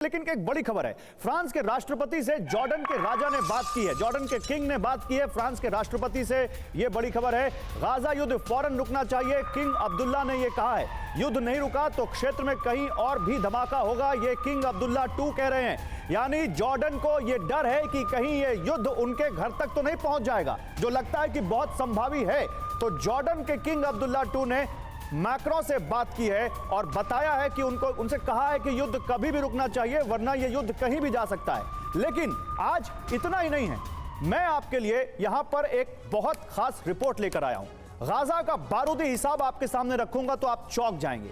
लेकिन एक बड़ी खबर है, फ्रांस के राष्ट्रपति से जॉर्डन के राजा ने बात की है, जॉर्डन के किंग ने बात की है फ्रांस के राष्ट्रपति से। यह बड़ी खबर है, गाजा युद्ध फौरन रुकना चाहिए, किंग अब्दुल्ला ने यह कहा है। युद्ध नहीं रुका तो क्षेत्र में कहीं और भी धमाका होगा, यह किंग अब्दुल्ला 2 कह रहे हैं। यानी जॉर्डन को यह डर है कि कहीं यह युद्ध उनके घर तक तो नहीं पहुंच जाएगा, जो लगता है कि बहुत संभावी है। तो जॉर्डन के किंग अब्दुल्ला 2 ने मैक्रो से बात की है और बताया है कि उनसे कहा है कि युद्ध कभी भी रुकना चाहिए, वरना यह युद्ध कहीं भी जा सकता है। लेकिन आज इतना ही नहीं है, मैं आपके लिए यहां पर एक बहुत खास रिपोर्ट लेकर आया हूं। गाजा का बारूदी हिसाब आपके सामने रखूंगा तो आप चौंक जाएंगे।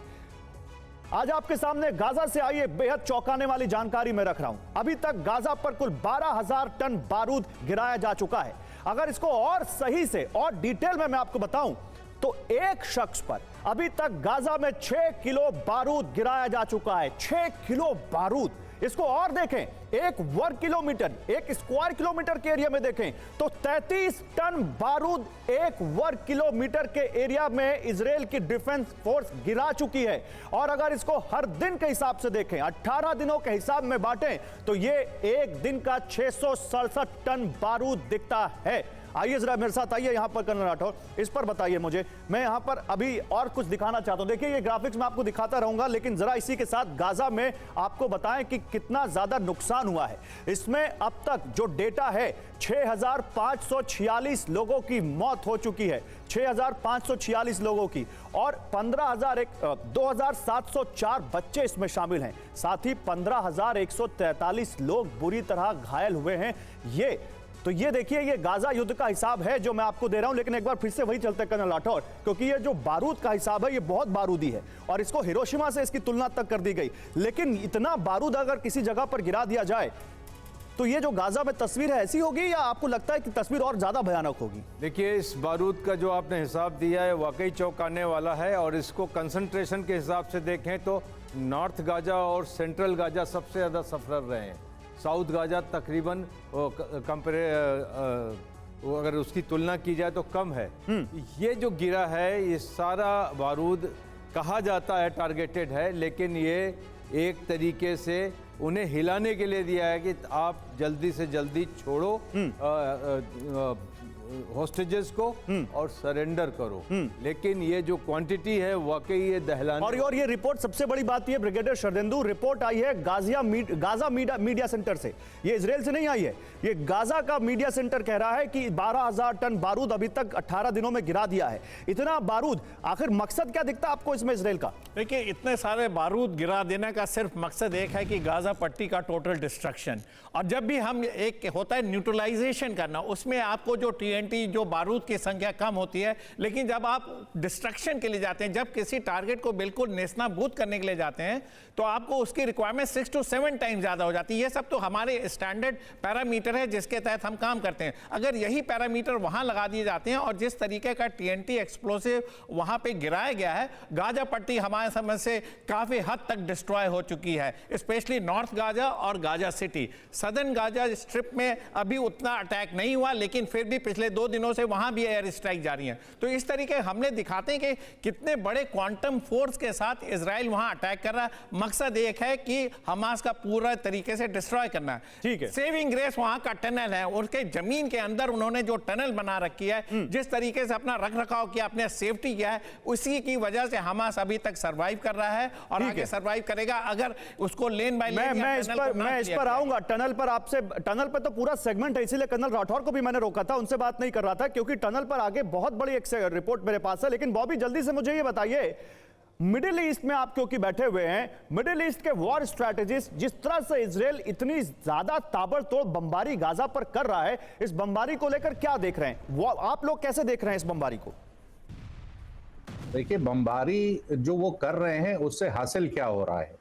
आज आपके सामने गाजा से आई एक बेहद चौंकाने वाली जानकारी मैं रख रहा हूं। अभी तक गाजा पर कुल 12,000 टन बारूद गिराया जा चुका है। अगर इसको और सही से और डिटेल में मैं आपको बताऊं तो एक शख्स पर अभी तक गाजा में 6 किलो बारूद गिराया जा चुका है। 6 किलो बारूद, इसको और देखें, एक वर्ग किलोमीटर, एक स्क्वायर किलोमीटर के एरिया में देखें तो 33 टन बारूद एक वर्ग किलोमीटर के एरिया में इजराइल की डिफेंस फोर्स गिरा चुकी है। और अगर इसको हर दिन के हिसाब से देखें, 18 दिनों के हिसाब में बांटें तो यह एक दिन का 667 टन बारूद दिखता है। आइए जरा मेरे साथ आइए यहां पर कर्नल राठौर, इस पर बताइए मुझे। मैं यहां पर अभी और कुछ दिखाना चाहता हूं। देखिए ये ग्राफिक्स मैं आपको दिखाता रहूंगा, लेकिन जरा इसी के साथ गाजा में आपको बताएं कि कितना ज्यादा नुकसान हुआ है। इसमें अब तक जो डेटा है 6,546 लोगों की मौत हो चुकी है, 6,546 लोगों की, और 2,704 बच्चे इसमें शामिल हैं। साथ ही 15,143 लोग बुरी तरह घायल हुए हैं। ये देखिए, ये गाजा युद्ध का हिसाब है जो मैं आपको दे रहा हूं। लेकिन एक बार फिर से वही चलते हैं कर्नल राठौर, क्योंकि ये जो बारूद का हिसाब है ये बहुत बारूदी है और इसको हिरोशिमा से इसकी तुलना तक कर दी गई। लेकिन इतना बारूद अगर किसी जगह पर गिरा दिया जाए तो ये जो गाजा में तस्वीर है ऐसी होगी, या आपको लगता है कि तस्वीर और ज्यादा भयानक होगी? देखिए, इस बारूद का जो आपने हिसाब दिया है वाकई चौंकाने वाला है। और इसको कंसंट्रेशन के हिसाब से देखें तो नॉर्थ गाजा और सेंट्रल गाजा सबसे ज्यादा सफर रहे हैं। साउथ गाजा तकरीबन अगर उसकी तुलना की जाए तो कम है। ये जो गिरा है ये सारा बारूद कहा जाता है टारगेटेड है, लेकिन ये एक तरीके से उन्हें हिलाने के लिए दिया है कि आप जल्दी से जल्दी छोड़ो होस्टेजेस को और सरेंडर करो। लेकिन ये जो क्वांटिटी है वाकई ये दहलाने। और ये रिपोर्ट, सबसे बड़ी बात ये ब्रिगेडियर शरदेंदु, रिपोर्ट आई है गाजा मीडिया सेंटर से, ये इजराइल से नहीं आई है। ये गाजा का मीडिया सेंटर कह रहा है कि 12,000 टन बारूद अभी तक 18 दिनों में गिरा दिया है। इतना बारूद, आखिर मकसद क्या दिखता है आपको इसमें इजराइल का? देखिए, इतने सारे बारूद गिरा देने का सिर्फ मकसद एक है कि गाजा पट्टी का टोटल डिस्ट्रक्शन। और जब भी हम एक होता है न्यूट्रलाइजेशन करना, उसमें आपको जो TNT, जो बारूद की संख्या कम होती है, लेकिन जब आप डिस्ट्रक्शन के लिए जाते हैं, जब किसी टारगेट को बिल्कुल नेस्तनाबूद करने के लिए जाते हैं, तो आपको उसकी रिक्वायरमेंट 6 to 7 टाइम ज्यादा हो जाती है। ये सब तो हमारे स्टैंडर्ड पैरामीटर है जिसके तहत हम काम करते हैं। अगर यही पैरामीटर वहां लगा दिए जाते हैं और जिस तरीके का TNT एक्सप्लोसिव वहां पे गिराया गया है, गाजा पट्टी हमारे समझ से काफी हद तक डिस्ट्रॉय हो चुकी है, स्पेशली नॉर्थ गाजा और Gaza city. Southern Gaza strip में अभी उतना अटैक नहीं हुआ, लेकिन फिर भी पिछले 2 दिनों से वहां भी एयर स्ट्राइक जारी है। तो इस तरीके हमने दिखाते हैं कि कितने बड़े क्वांटम फोर्स के साथ इजराइल वहां अटैक कर रहा है। मकसद एक है कि हमास का पूरा तरीके से डिस्ट्रॉय करना है। ठीक है। सेविंग ग्रेस वहां का टनल है, उसके जमीन के अंदर उन्होंने जो टनल बना रखी है, जिस तरीके से अपना रख रखाव किया, अपने सेफ्टी किया है, उसी की वजह से हमास अभी तक सर्वाइव कर रहा है और आगे सर्वाइव करेगा। अगर उसको लेन बाय लेन मैं इस पर आऊंगा। टनल पर आपसे, टनल पर तो पूरा सेगमेंट है, इसीलिए कर्नल राठौर को भी मैंने रोका था, उनसे बात नहीं कर रहा था, क्योंकि टनल पर आगे बहुत बड़ी एक रिपोर्ट मेरे पास है। लेकिन बॉबी, जल्दी से मुझे ये बताइए, मिडिल ईस्ट में आप क्योंकि बैठे हुए हैं, मिडिल ईस्ट के वॉर स्ट्रैटेजिस्ट, जिस तरह से इजराइल इतनी ज्यादा ताबड़तोड़ बमबारी गाजा पर कर रहा है, इस बमबारी को लेकर क्या देख रहे हैं आप लोग, कैसे देख रहे हैं इस बमबारी को? देखिए, बमबारी जो वो कर रहे हैं उससे हासिल क्या हो रहा है?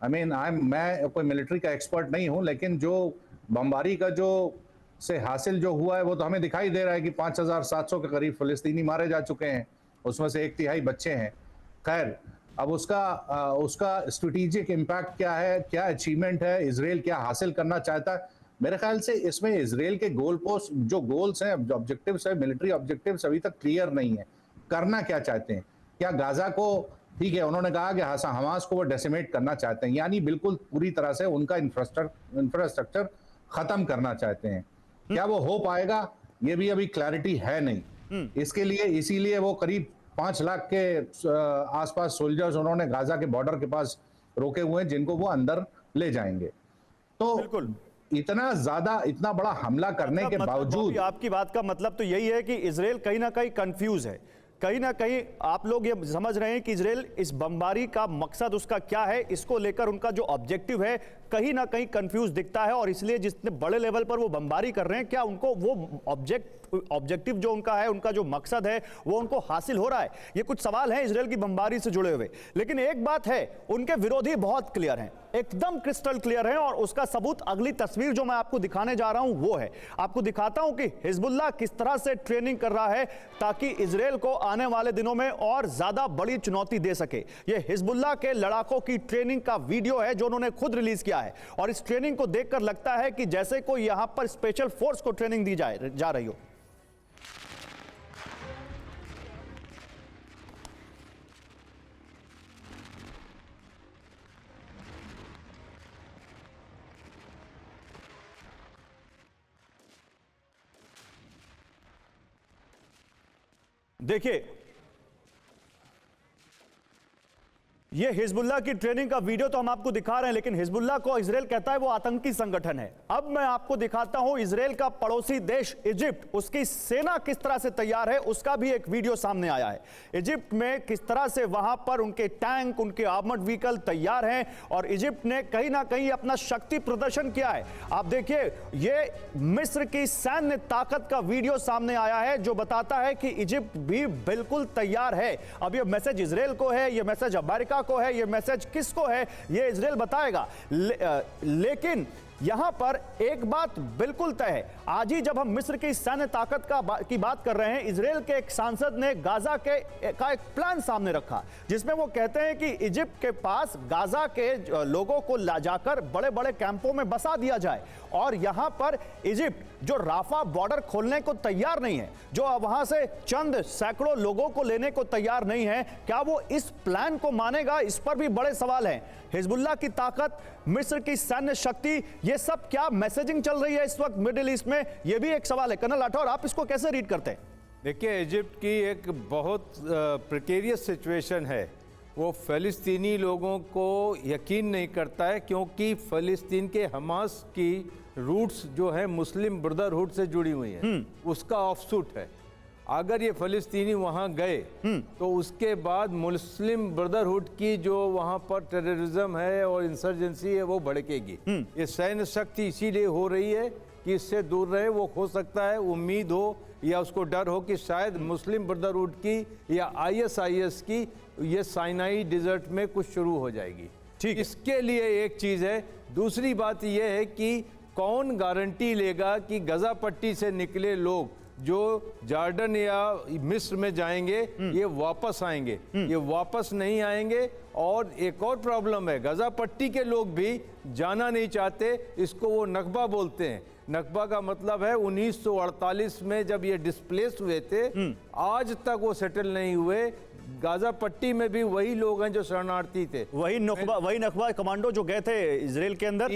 मैं कोई मिलिट्री का एक्सपर्ट नहीं हूं, लेकिन जो बमबारी का जो से हासिल जो हुआ है वो तो हमें दिखाई दे रहा है कि 5,700 के करीब फिलिस्तीनी मारे जा चुके हैं, उसमें से 1/3 बच्चे हैं। खैर, अब उसका स्ट्रेटेजिक इम्पैक्ट क्या है, क्या अचीवमेंट है, इजराइल क्या हासिल करना चाहता है? मेरे ख्याल से इसमें इजराइल के गोल पोस्ट, जो गोल्स हैं, ऑब्जेक्टिव्स है, मिलिट्री ऑब्जेक्टिव्स अभी तक क्लियर नहीं है। करना क्या चाहते हैं? क्या गाजा को ठीक है, उन्होंने कहा कि हमास को वो डेसिमेट करना चाहते हैं, यानी बिल्कुल पूरी तरह से उनका इंफ्रास्ट्रक्चर खत्म करना चाहते हैं। क्या वो हो पाएगा, ये भी अभी क्लैरिटी है नहीं। इसके लिए इसीलिए वो करीब 5 लाख के आसपास सोल्जर्स उन्होंने गाजा के बॉर्डर के पास रोके हुए हैं, जिनको वो अंदर ले जाएंगे। तो बिल्कुल इतना बड़ा हमला करने के बावजूद आपकी बात का मतलब तो यही है कि इजराइल कहीं ना कहीं कंफ्यूज है। कहीं ना कहीं आप लोग ये समझ रहे हैं कि इजराइल इस बमबारी का मकसद उसका क्या है, इसको लेकर उनका जो ऑब्जेक्टिव है कहीं ना कहीं कंफ्यूज दिखता है, और इसलिए जितने बड़े लेवल पर वो बमबारी कर रहे हैं, क्या उनको वो ऑब्जेक्टिव जो उनका है, उनका जो मकसद है, वो उनको हासिल हो रहा है? ये कुछ सवाल हैं इजराइल की बमबारी से जुड़े हुए। लेकिन एक बात है, उनके विरोधी बहुत क्लियर हैं, एकदम क्रिस्टल क्लियर हैं, और उसका सबूत अगली तस्वीर जो मैं आपको दिखाने जा रहा हूं वो है। आपको दिखाता हूं कि हिजबुल्लाह किस तरह से ट्रेनिंग कर रहा है ताकि इजराइल को आने वाले दिनों में और ज्यादा बड़ी चुनौती दे सके। ये हिजबुल्लाह के लड़ाकों की ट्रेनिंग का वीडियो है जो उन्होंने खुद रिलीज किया है, और इस ट्रेनिंग को देखकर लगता है कि जैसे कोई यहां पर स्पेशल फोर्स को ट्रेनिंग दी जा रही हो। देखिए, ये हिजबुल्लाह की ट्रेनिंग का वीडियो तो हम आपको दिखा रहे हैं, लेकिन हिजबुल्लाह को इजराइल कहता है वो आतंकी संगठन है। अब मैं आपको दिखाता हूं इजराइल का पड़ोसी देश इजिप्ट, उसकी सेना किस तरह से तैयार है, उसका भी एक वीडियो सामने आया है। इजिप्ट में किस तरह से वहां पर उनके टैंक, उनके आर्मर्ड व्हीकल तैयार हैं, और इजिप्ट ने कहीं ना कहीं अपना शक्ति प्रदर्शन किया है। आप देखिए, ये मिस्र की सैन्य ताकत का वीडियो सामने आया है जो बताता है कि इजिप्ट भी बिल्कुल तैयार है। अब ये मैसेज इजराइल को है, ये मैसेज अमेरिका को है, ये मैसेज किसको है, ये इजराइल बताएगा। लेकिन यहां पर एक बात बिल्कुल तय है, आज ही जब हम मिस्र की सैन्य ताकत की बात कर रहे हैं, इजराइल के एक सांसद ने गाजा का एक प्लान सामने रखा, जिसमें वो कहते हैं कि इजिप्ट के पास गाजा के लोगों को ला जाकर बड़े बड़े कैंपों में बसा दिया जाए, और यहां पर इजिप्ट जो राफा बॉर्डर खोलने को तैयार नहीं है, जो वहां से चंद सैकड़ों लोगों को लेने को तैयार नहीं है, क्या वो इस प्लान को मानेगा? इस पर भी बड़े सवाल हैं। हिजबुल्लाह की ताकत, मिस्र की सैन्य शक्ति, ये सब क्या मैसेजिंग चल रही है इस वक्त मिडिल ईस्ट में, ये भी एक सवाल है। कर्नल राठौर, आप इसको कैसे रीड करते हैं? देखिए, इजिप्ट की एक बहुत प्रिकेरियस सिचुएशन है। वो फ़लस्तीनी लोगों को यकीन नहीं करता है, क्योंकि फ़लस्तीन के हमास की रूट्स जो है मुस्लिम ब्रदरहुड से जुड़ी हुई हैं, उसका ऑफशूट है। अगर ये फ़लस्तीनी वहाँ गए तो उसके बाद मुस्लिम ब्रदरहुड की जो वहाँ पर टेररिज्म है और इंसर्जेंसी है वो भड़केगी। ये सैन्य शक्ति इसीलिए हो रही है कि इससे दूर रहे। वो हो सकता है उम्मीद हो या उसको डर हो कि शायद मुस्लिम ब्रदरहुड की या ISIS की ये साइनाई डिजर्ट में कुछ शुरू हो जाएगी। ठीक, इसके लिए एक चीज़ है। दूसरी बात यह है कि कौन गारंटी लेगा कि गजा पट्टी से निकले लोग जो जॉर्डन या मिस्र में जाएंगे ये वापस आएंगे? ये वापस नहीं आएंगे। और एक और प्रॉब्लम है, गजा पट्टी के लोग भी जाना नहीं चाहते। इसको वो नकबा बोलते हैं। नकबा का मतलब है 1948 में जब ये डिस्प्लेस हुए थे, आज तक वो सेटल नहीं हुए। गाजा पट्टी में भी वही लोग हैं जो शरणार्थी थे, वही नकबा कमांडो जो गए थे इजराइल के अंदर।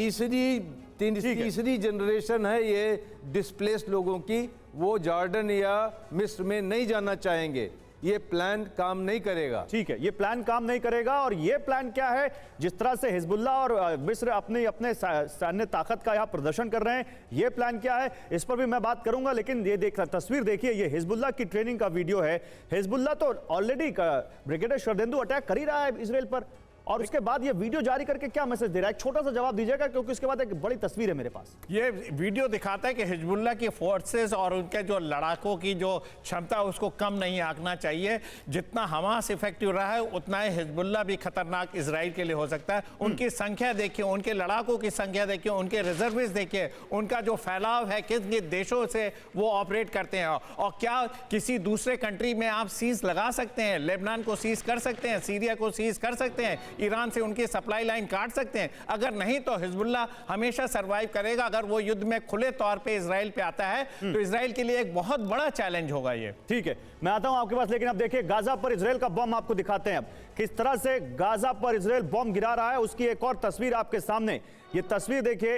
तीसरी जनरेशन है ये डिस्प्लेस्ड लोगों की। वो जॉर्डन या मिस्र में नहीं जाना चाहेंगे। ये प्लान काम नहीं करेगा। ठीक है, ये प्लान काम नहीं करेगा। और ये प्लान क्या है? जिस तरह से हिजबुल्लाह और मिस्र अपने सैन्य ताकत का यहाँ प्रदर्शन कर रहे हैं, ये प्लान क्या है, इस पर भी मैं बात करूंगा। लेकिन ये तस्वीर देखिए, ये हिजबुल्लाह की ट्रेनिंग का वीडियो है। हिजबुल्लाह तो ऑलरेडी ब्रिगेडियर शरदेंदु अटैक कर ही रहा है इजराइल पर, और उसके बाद ये वीडियो जारी करके क्या मैसेज दे रहा है? एक छोटा सा जवाब दीजिएगा, क्योंकि उसके बाद एक बड़ी तस्वीर है मेरे पास। ये वीडियो दिखाता है कि हिजबुल्लाह की फोर्सेस और उनके जो लड़ाकों की जो क्षमता उसको कम नहीं आंकना चाहिए। जितना हमास इफेक्टिव रहा है उतना ही हिजबुल्लाह भी खतरनाक इजराइल के लिए हो सकता है। उनकी संख्या देखिए, उनके लड़ाकों की संख्या देखिए, उनके रिजर्विस्ट देखिए, उनका जो फैलाव है, किस देशों से वो ऑपरेट करते हैं। और क्या किसी दूसरे कंट्री में आप सीज लगा सकते हैं? लेबनान को सीज कर सकते हैं, सीरिया को सीज कर सकते हैं, ईरान से उनकी सप्लाई लाइन काट सकते हैं। अगर नहीं तो हिजबुल्लाह हमेशा सरवाइव करेगा। अगर वो युद्ध में खुले तौर पे इजराइल पे आता है तो इजराइल के लिए एक बहुत बड़ा चैलेंज होगा ये। ठीक है, मैं आता हूं आपके पास, लेकिन अब देखिए गाजा पर इजराइल का बम आपको दिखाते हैं। अब किस तरह से गाजा पर इजराइल बम गिरा रहा है उसकी एक और तस्वीर आपके सामने। ये तस्वीर देखिए,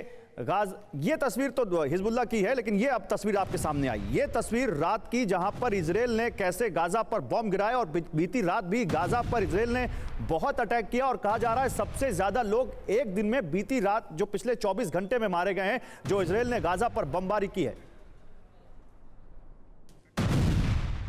ये तस्वीर तो हिजबुल्लाह की है, लेकिन ये अब तस्वीर आपके सामने आई। ये तस्वीर रात की, जहां पर इजराइल ने कैसे गाजा पर बम गिराया, और बीती रात भी गाजा पर इजराइल ने बहुत अटैक किया, और कहा जा रहा है सबसे ज्यादा लोग एक दिन में बीती रात जो पिछले 24 घंटे में मारे गए हैं, जो इजराइल ने गाजा पर बमबारी की है।